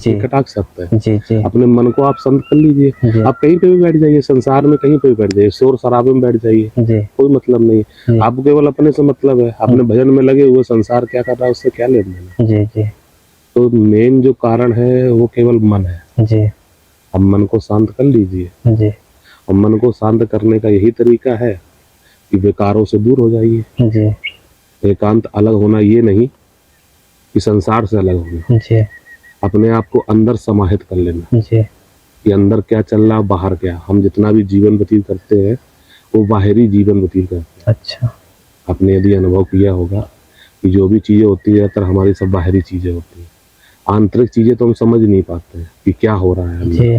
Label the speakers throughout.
Speaker 1: जी
Speaker 2: कटाक्ष सकता है।
Speaker 1: जी जी
Speaker 2: अपने मन को आप शांत कर लीजिए।
Speaker 1: जी
Speaker 2: आप कहीं पे भी बैठ जाइए, संसार में कहीं पे भी बैठ जाइए, शोर शराबे में बैठ जाइए,
Speaker 1: जी
Speaker 2: कोई मतलब नहीं।
Speaker 1: जी
Speaker 2: आपको केवल अपने से मतलब है, अपने भजन में लगे हुए, संसार क्या कर रहा है उससे क्या लेना देना।
Speaker 1: जी जी
Speaker 2: तो मेन जो कारण है वो केवल मन है।
Speaker 1: जी
Speaker 2: अब मन को शांत कर लीजिए,
Speaker 1: जी
Speaker 2: और मन को शांत करने का यही तरीका है कि विकारों से दूर हो जाइए।
Speaker 1: जी
Speaker 2: एकांत अलग होना ये नहीं कि संसार से अलग होना,
Speaker 1: जी
Speaker 2: अपने आप को अंदर समाहित कर लेना
Speaker 1: जी
Speaker 2: कि अंदर क्या चल रहा है, बाहर क्या। हम जितना भी जीवन व्यतीत करते हैं वो बाहरी जीवन व्यतीत करते हैं।
Speaker 1: अच्छा
Speaker 2: आपने यदि अनुभव किया होगा कि जो भी चीजें होती है ज्यादातर हमारी सब बाहरी चीजें होती हैं, आंतरिक चीजें तो हम समझ नहीं पाते हैं कि क्या हो रहा है अंदर।
Speaker 1: जी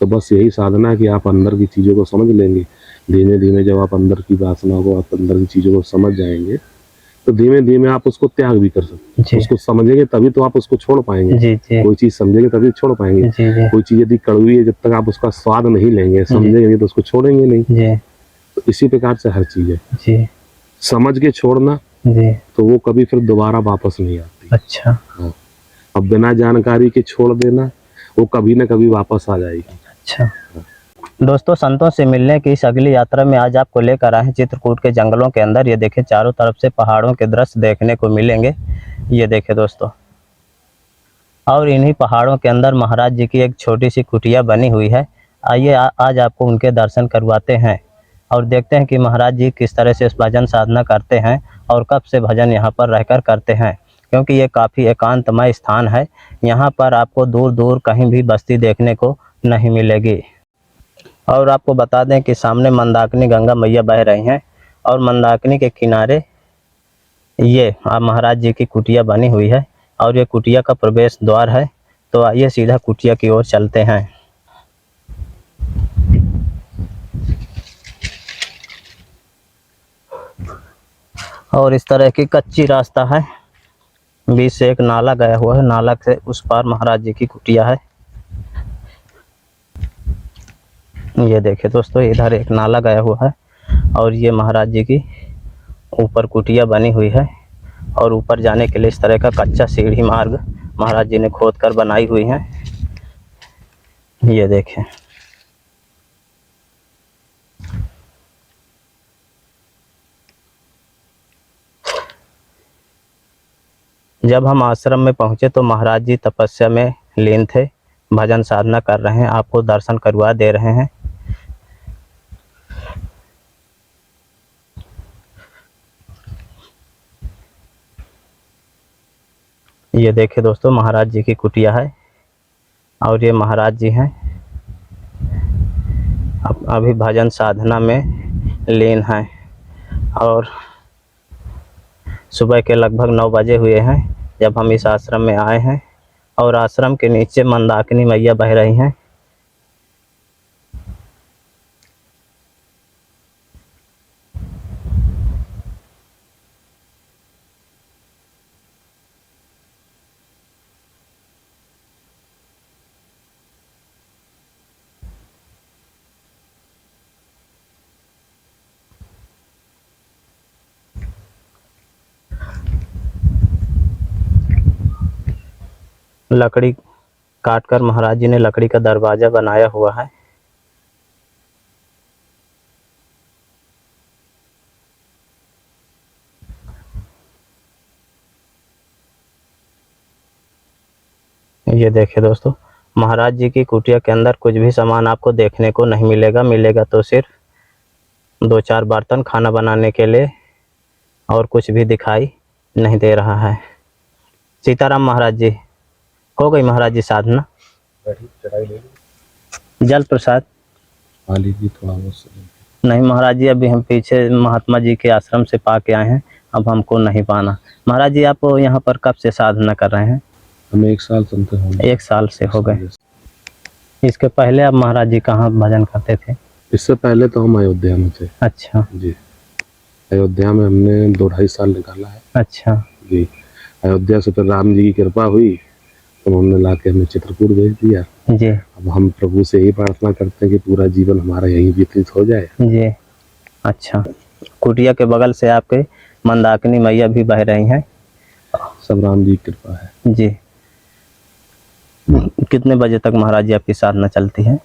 Speaker 2: तो बस यही साधना है कि आप अंदर की चीजों को समझ लेंगे। धीमे धीमे जब आप अंदर की वासना को, आप अंदर की चीजों को समझ जाएंगे, तो धीमे धीमे आप उसको त्याग भी कर सकते हैं।
Speaker 1: जी
Speaker 2: उसको समझेंगे तभी तो आप उसको छोड़ पाएंगे।
Speaker 1: जी जी
Speaker 2: कोई चीज समझेंगे तभी छोड़ पाएंगे।
Speaker 1: जी जी
Speaker 2: कोई चीज यदि कड़वी है, जब तक आप उसका स्वाद नहीं लेंगे,
Speaker 1: जी
Speaker 2: समझेंगे नहीं, तो उसको छोड़ेंगे नहीं।
Speaker 1: जी
Speaker 2: तो इसी प्रकार से हर चीज है,
Speaker 1: जी
Speaker 2: समझ के छोड़ना
Speaker 1: जी
Speaker 2: तो वो कभी फिर दोबारा वापस नहीं आती।
Speaker 1: अच्छा
Speaker 2: हाँ। अब बिना जानकारी के छोड़ देना, वो कभी ना कभी वापस आ जाएगी।
Speaker 1: अच्छा। दोस्तों, संतों से मिलने की इस अगली यात्रा में आज आपको लेकर आए हैं चित्रकूट के जंगलों के अंदर। ये देखें, चारों तरफ से पहाड़ों के दृश्य देखने को मिलेंगे। ये देखें दोस्तों, और इन्हीं पहाड़ों के अंदर महाराज जी की एक छोटी सी कुटिया बनी हुई है। आइए आज आपको उनके दर्शन करवाते हैं और देखते हैं कि महाराज जी किस तरह से भजन साधना करते हैं और कब से भजन यहाँ पर रहकर करते हैं, क्योंकि ये काफ़ी एकांतमय स्थान है। यहाँ पर आपको दूर दूर कहीं भी बस्ती देखने को नहीं मिलेगी। और आपको बता दें कि सामने मंदाकिनी गंगा मैया बह रही हैं और मंदाकिनी के किनारे ये महाराज जी की कुटिया बनी हुई है और ये कुटिया का प्रवेश द्वार है। तो आइए सीधा कुटिया की ओर चलते हैं। और इस तरह की कच्ची रास्ता है, बीच से एक नाला गया हुआ है, नाला से उस पार महाराज जी की कुटिया है। ये देखिए दोस्तों, इधर एक नाला गया हुआ है और ये महाराज जी की ऊपर कुटिया बनी हुई है। और ऊपर जाने के लिए इस तरह का कच्चा सीढ़ी मार्ग महाराज जी ने खोद कर बनाई हुई है। ये देखें, जब हम आश्रम में पहुंचे तो महाराज जी तपस्या में लीन थे, भजन साधना कर रहे हैं। आपको दर्शन करवा दे रहे हैं। ये देखिए दोस्तों, महाराज जी की कुटिया है और ये महाराज जी हैं, अभी भजन साधना में लीन हैं। और सुबह के लगभग 9 बजे हुए हैं जब हम इस आश्रम में आए हैं। और आश्रम के नीचे मंदाकिनी मैया बह रही हैं। लकड़ी काट कर महाराज जी ने लकड़ी का दरवाजा बनाया हुआ है। ये देखिए दोस्तों, महाराज जी की कुटिया के अंदर कुछ भी सामान आपको देखने को नहीं मिलेगा। मिलेगा तो सिर्फ 2-4 बर्तन खाना बनाने के लिए, और कुछ भी दिखाई नहीं दे रहा है। सीताराम महाराज जी, हो गई महाराज जी साधना? जल प्रसाद
Speaker 2: थोड़ा बहुत
Speaker 1: नहीं महाराज जी, अभी हम पीछे महात्मा जी के आश्रम से पा के आए हैं, अब हमको नहीं पाना। महाराज जी, आप यहाँ पर कब से साधना कर रहे हैं?
Speaker 2: हमें 1 साल सुनते होंगे।
Speaker 1: 1 साल से हो गए। इसके पहले आप महाराज जी कहाँ भजन करते थे?
Speaker 2: इससे पहले तो हम अयोध्या में थे।
Speaker 1: अच्छा
Speaker 2: जी, अयोध्या में हमने 2-2.5 साल निकाला है।
Speaker 1: अच्छा
Speaker 2: जी, अयोध्या से फिर राम जी की कृपा हुई तो उन्होंने ला के हमें चित्रकूट भेज दिया।
Speaker 1: जी
Speaker 2: अब हम प्रभु से यही प्रार्थना करते हैं कि पूरा जीवन हमारा यहीं व्यतीत हो जाए।
Speaker 1: जी। अच्छा, कुटिया के बगल से आपके मंदाकिनी मैया भी बह रही हैं।
Speaker 2: सब राम जी की कृपा है।
Speaker 1: जी, कितने बजे तक महाराज जी आपकी साधना चलती है?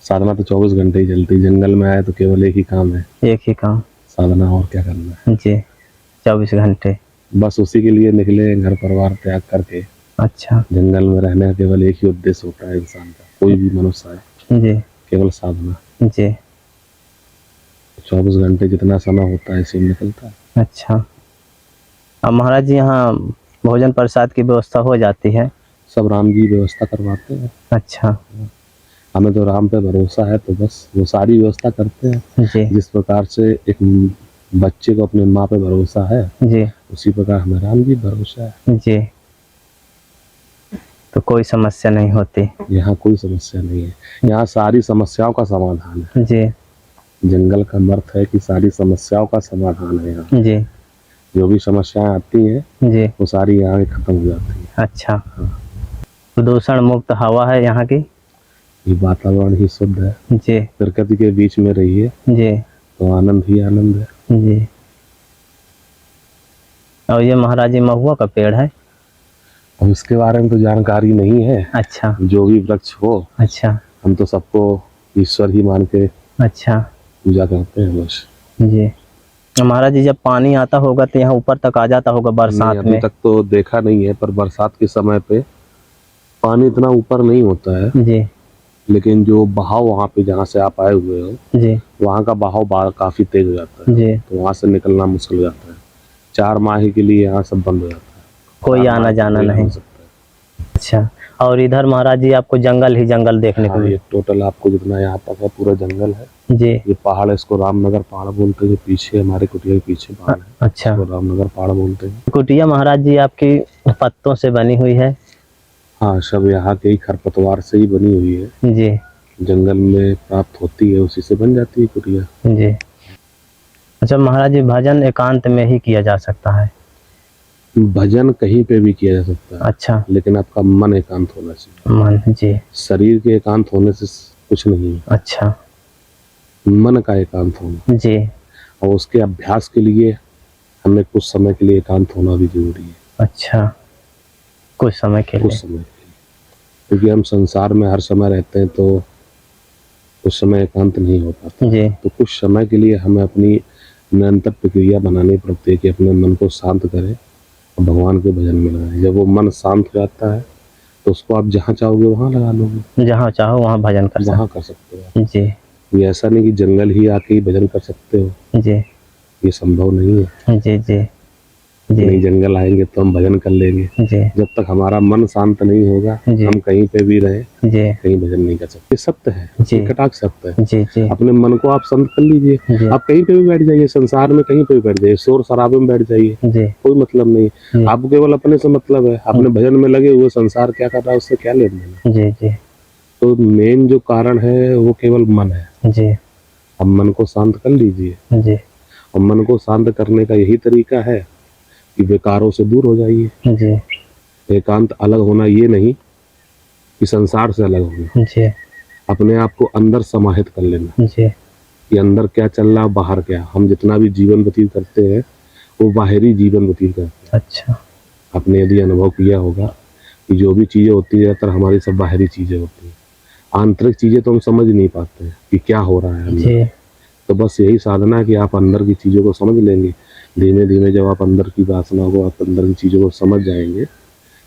Speaker 2: साधना तो 24 घंटे ही चलती है। जंगल में आए तो केवल एक ही काम है,
Speaker 1: एक ही काम?
Speaker 2: साधना, और क्या करना है।
Speaker 1: जी, 24 घंटे।
Speaker 2: बस उसी के लिए निकले, घर परिवार त्याग करके।
Speaker 1: अच्छा
Speaker 2: जंगल में रहने का केवल एक ही उद्देश्य होता है इंसान का, कोई भी मनुष्य है,
Speaker 1: जी
Speaker 2: केवल साधना।
Speaker 1: जी।
Speaker 2: 24 घंटे जितना समय होता है इसी में निकलता है।
Speaker 1: अच्छा, अब महाराज जी यहाँ भोजन प्रसाद की व्यवस्था हो जाती है?
Speaker 2: सब राम जी व्यवस्था करवाते हैं।
Speaker 1: अच्छा
Speaker 2: हमें तो राम पे भरोसा है, तो बस वो सारी व्यवस्था करते हैं।
Speaker 1: जी
Speaker 2: जिस प्रकार से एक बच्चे को अपने माँ पे भरोसा है,
Speaker 1: जी
Speaker 2: उसी प्रकार हमें राम जी भरोसा है।
Speaker 1: जी। तो कोई समस्या नहीं होती?
Speaker 2: यहाँ कोई समस्या नहीं है, यहाँ सारी समस्याओं का समाधान है।
Speaker 1: जी
Speaker 2: जंगल का मर्थ है कि सारी समस्याओं का समाधान है यहाँ।
Speaker 1: जी
Speaker 2: जो भी समस्याएं आती हैं
Speaker 1: जी।
Speaker 2: वो सारी यहाँ खत्म हो जाती है।
Speaker 1: अच्छा, प्रदूषण मुक्त हवा है यहाँ की?
Speaker 2: ये वातावरण ही शुद्ध है,
Speaker 1: जी
Speaker 2: प्रकृति के बीच में रहिए
Speaker 1: जी
Speaker 2: तो आनंद ही आनंद है।
Speaker 1: जी। और ये महाराज जी महुआ का पेड़ है?
Speaker 2: अब इसके बारे में तो जानकारी नहीं है।
Speaker 1: अच्छा
Speaker 2: जो भी वृक्ष हो,
Speaker 1: अच्छा
Speaker 2: हम तो सबको ईश्वर ही मान के
Speaker 1: अच्छा
Speaker 2: पूजा करते हैं बस।
Speaker 1: जी। महाराज जी जब पानी आता होगा तो यहाँ ऊपर तक आ जाता होगा बरसात
Speaker 2: नहीं, अभी
Speaker 1: में?
Speaker 2: तक तो देखा नहीं है, पर बरसात के समय पे पानी इतना ऊपर नहीं होता है।
Speaker 1: जी
Speaker 2: लेकिन जो बहाव वहाँ पे जहाँ से आप आए हुए हो,
Speaker 1: जी
Speaker 2: वहाँ का बहाव काफी तेज हो जाता है,
Speaker 1: जी।
Speaker 2: तो वहाँ से निकलना मुश्किल हो जाता है। 4 माह के लिए यहाँ सब बंद हो जाता है,
Speaker 1: कोई
Speaker 2: 4
Speaker 1: आना
Speaker 2: माह
Speaker 1: जाना
Speaker 2: कोई आ
Speaker 1: नहीं?
Speaker 2: सकता है।
Speaker 1: अच्छा, और इधर महाराज जी आपको जंगल ही जंगल देखने को
Speaker 2: हाँ,
Speaker 1: मिले?
Speaker 2: ये टोटल आपको जितना यहाँ तक है पूरा जंगल है।
Speaker 1: जी।
Speaker 2: ये पहाड़ है, इसको रामनगर पहाड़ बोलते हैं। पीछे हमारे कुटिया के पीछे पहाड़ है,
Speaker 1: अच्छा,
Speaker 2: इसको रामनगर पहाड़ बोलते हैं।
Speaker 1: कुटिया महाराज जी आपकी पत्तों से बनी हुई है?
Speaker 2: हाँ, सब यहाँ के ही खरपतवार से ही बनी हुई है,
Speaker 1: जी
Speaker 2: जंगल में प्राप्त होती है, उसी से बन जाती है कुटिया।
Speaker 1: जी। अच्छा महाराज जी, भजन एकांत में ही किया जा सकता है?
Speaker 2: भजन कहीं पे भी किया जा सकता है।
Speaker 1: अच्छा,
Speaker 2: लेकिन आपका मन एकांत होना चाहिए।
Speaker 1: मन? जी।
Speaker 2: शरीर के एकांत होने से कुछ नहीं है,
Speaker 1: अच्छा
Speaker 2: मन का एकांत होना।
Speaker 1: जी।
Speaker 2: और उसके अभ्यास के लिए हमें कुछ समय के लिए एकांत होना भी जरूरी है।
Speaker 1: अच्छा, कुछ समय के
Speaker 2: कुछ
Speaker 1: लिए?
Speaker 2: समय के लिए, क्योंकि हम संसार में हर समय रहते हैं तो उस समय एकांत नहीं हो पाता।
Speaker 1: जी
Speaker 2: तो कुछ समय के लिए हमें अपनी निरंतर प्रक्रिया बनानी पड़ती है कि अपने मन को शांत करें और भगवान के भजन में लगाएं। जब वो मन शांत हो जाता है तो उसको आप जहाँ चाहोगे वहाँ लगा लोगे,
Speaker 1: जहाँ चाहो वहाँ भजन कर
Speaker 2: वहाँ कर सकते हो।
Speaker 1: सकते? जी
Speaker 2: ये ऐसा नहीं कि जंगल ही आके ही भजन कर सकते हो,
Speaker 1: जी
Speaker 2: ये संभव नहीं है।
Speaker 1: जी जी
Speaker 2: नहीं,
Speaker 1: जी
Speaker 2: जंगल आएंगे तो हम भजन कर लेंगे।
Speaker 1: जी
Speaker 2: जब तक हमारा मन शांत नहीं होगा,
Speaker 1: जी।
Speaker 2: हम कहीं पे भी रहे,
Speaker 1: जी
Speaker 2: कहीं भजन नहीं कर सकते। ये सत्य है,
Speaker 1: जी।
Speaker 2: ये कटाक्ष सत्य है।
Speaker 1: जी जी
Speaker 2: अपने मन को आप शांत कर लीजिए,
Speaker 1: जी
Speaker 2: आप कहीं पे भी बैठ जाइए, संसार में कहीं पे भी बैठ जाइए, शोर शराबे में बैठ जाइए,
Speaker 1: जी
Speaker 2: कोई मतलब नहीं।
Speaker 1: जी
Speaker 2: आपको केवल अपने से मतलब है, अपने भजन में लगे हुए, संसार क्या कर रहा है उससे क्या लेना देना।
Speaker 1: जी जी
Speaker 2: तो मेन जो कारण है वो केवल मन है।
Speaker 1: जी
Speaker 2: अब मन को शांत कर लीजिए,
Speaker 1: जी
Speaker 2: और मन को शांत करने का यही तरीका है कि विकारों से दूर हो जाइए।
Speaker 1: जी
Speaker 2: एकांत अलग होना ये नहीं कि संसार से अलग होना,
Speaker 1: जी
Speaker 2: अपने आप को अंदर समाहित कर लेना
Speaker 1: जी
Speaker 2: कि अंदर क्या चल रहा है, बाहर क्या। हम जितना भी जीवन व्यतीत करते हैं वो बाहरी जीवन व्यतीत करते हैं।
Speaker 1: अच्छा
Speaker 2: आपने यदि अनुभव किया होगा कि जो भी चीज़ें होती है ज़्यादातर हमारी सब बाहरी चीज़ें होती हैं, आंतरिक चीज़ें तो हम समझ नहीं पाते हैं कि क्या हो रहा है अंदर।
Speaker 1: जी
Speaker 2: तो बस यही साधना है कि आप अंदर की चीज़ों को समझ लेंगे। धीमे धीमे जब आप अंदर की वासना को, आप अंदर की चीज़ों को समझ जाएंगे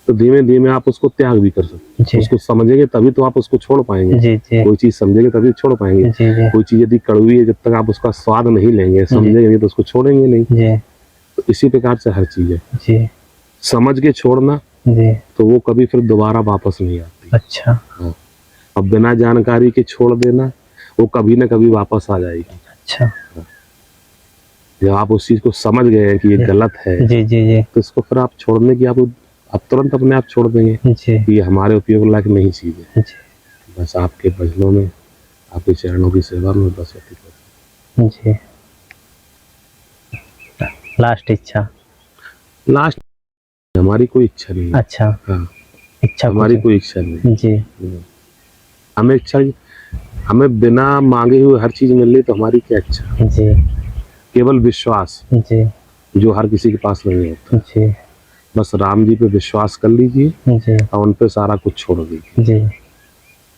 Speaker 2: तो धीमे धीमे आप उसको त्याग भी कर सकते हैं।
Speaker 1: जी
Speaker 2: उसको समझेंगे तभी तो आप उसको छोड़ पाएंगे।
Speaker 1: जी जी
Speaker 2: कोई चीज़ समझेंगे तभी छोड़ पाएंगे।
Speaker 1: जी जी
Speaker 2: कोई चीज़ यदि कड़वी है, जब तक आप उसका स्वाद नहीं लेंगे, समझेंगे नहीं, तो उसको छोड़ेंगे नहीं।
Speaker 1: जी
Speaker 2: तो इसी प्रकार से हर चीज़ है,
Speaker 1: जी
Speaker 2: समझ के छोड़ना
Speaker 1: जी।
Speaker 2: तो वो कभी फिर दोबारा वापस नहीं आती।
Speaker 1: अच्छा
Speaker 2: हाँ, अब बिना जानकारी के छोड़ देना वो कभी ना कभी वापस आ जाएगी।
Speaker 1: अच्छा
Speaker 2: जब आप उस चीज़ को समझ गए हैं कि ये गलत है,
Speaker 1: जी जी जी
Speaker 2: तो इसको फिर आप छोड़ने की आप तुरंत अपने आप छोड़ देंगे
Speaker 1: जी
Speaker 2: कि ये हमारे उपयोग लायक नहीं चीज़ है।
Speaker 1: जी
Speaker 2: बस आपके भजनों में, आपके चरणों की सेवा में बस व्यतीत करें।
Speaker 1: जी। लास्ट इच्छा?
Speaker 2: लास्ट हमारी कोई इच्छा नहीं है।
Speaker 1: अच्छा,
Speaker 2: हाँ,
Speaker 1: इच्छा
Speaker 2: हमारी
Speaker 1: कुछ-
Speaker 2: कोई इच्छा नहीं है।
Speaker 1: जी
Speaker 2: हमें इच्छा, हमें बिना मांगे हुए हर चीज़ मिल रही तो हमारी क्या इच्छा।
Speaker 1: जी
Speaker 2: केवल विश्वास
Speaker 1: जी
Speaker 2: जो हर किसी के पास नहीं होता।
Speaker 1: जी
Speaker 2: बस राम जी पे विश्वास कर लीजिए
Speaker 1: जी
Speaker 2: और उन पे सारा कुछ छोड़ दीजिए।
Speaker 1: जी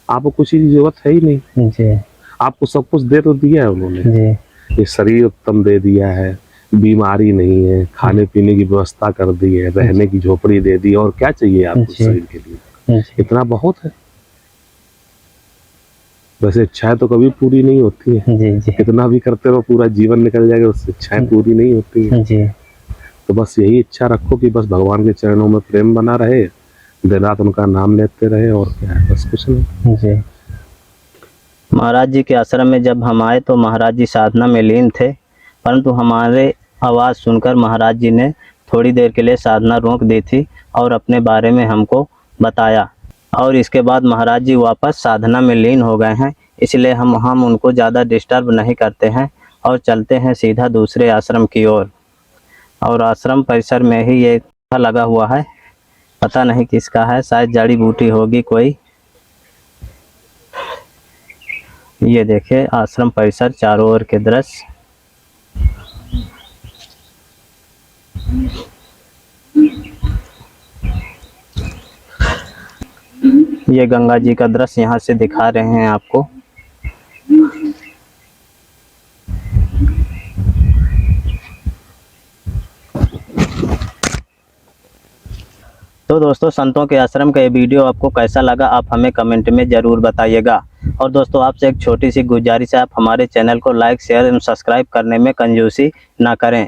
Speaker 2: आपको कुछ चीज़ की जरूरत है ही नहीं,
Speaker 1: जी
Speaker 2: आपको सब कुछ दे तो दिया है उन्होंने।
Speaker 1: जी
Speaker 2: ये शरीर उत्तम दे दिया है, बीमारी नहीं है, खाने पीने की व्यवस्था कर दी है, रहने की झोपड़ी दे दी, और क्या चाहिए आपको
Speaker 1: जी
Speaker 2: शरीर के लिए?
Speaker 1: जी
Speaker 2: इतना बहुत है। वैसे इच्छाएं तो कभी पूरी नहीं होती हैं,
Speaker 1: जी जी
Speaker 2: कितना भी करते रहो पूरा जीवन निकल जाएगा, उससे इच्छाएं पूरी नहीं होती हैं।
Speaker 1: जी
Speaker 2: तो बस यही इच्छा रखो कि बस भगवान के चरणों में प्रेम बना रहे, दिन रात उनका नाम लेते रहे, और क्या है, बस कुछ नहीं।
Speaker 1: जी। महाराज जी के आश्रम में जब हम आए तो महाराज जी साधना में लीन थे, परंतु हमारे आवाज़ सुनकर महाराज जी ने थोड़ी देर के लिए साधना रोक दी थी और अपने बारे में हमको बताया, और इसके बाद महाराज जी वापस साधना में लीन हो गए हैं। इसलिए हम उनको ज़्यादा डिस्टर्ब नहीं करते हैं और चलते हैं सीधा दूसरे आश्रम की ओर। और आश्रम परिसर में ही ये लगा हुआ है, पता नहीं किसका है, शायद जड़ी बूटी होगी कोई। ये देखिए आश्रम परिसर, चारों ओर के दृश्य। ये गंगा जी का दृश्य यहाँ से दिखा रहे हैं आपको। तो दोस्तों, संतों के आश्रम का ये वीडियो आपको कैसा लगा, आप हमें कमेंट में ज़रूर बताइएगा। और दोस्तों, आपसे एक छोटी सी गुजारिश है, आप हमारे चैनल को लाइक, शेयर एवं सब्सक्राइब करने में कंजूसी ना करें।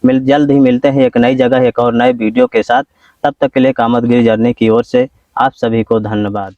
Speaker 1: जल्द ही मिलते हैं एक नई जगह, एक और नए वीडियो के साथ। तब तक के लिए कामतगिरी जर्नी की ओर से आप सभी को धन्यवाद।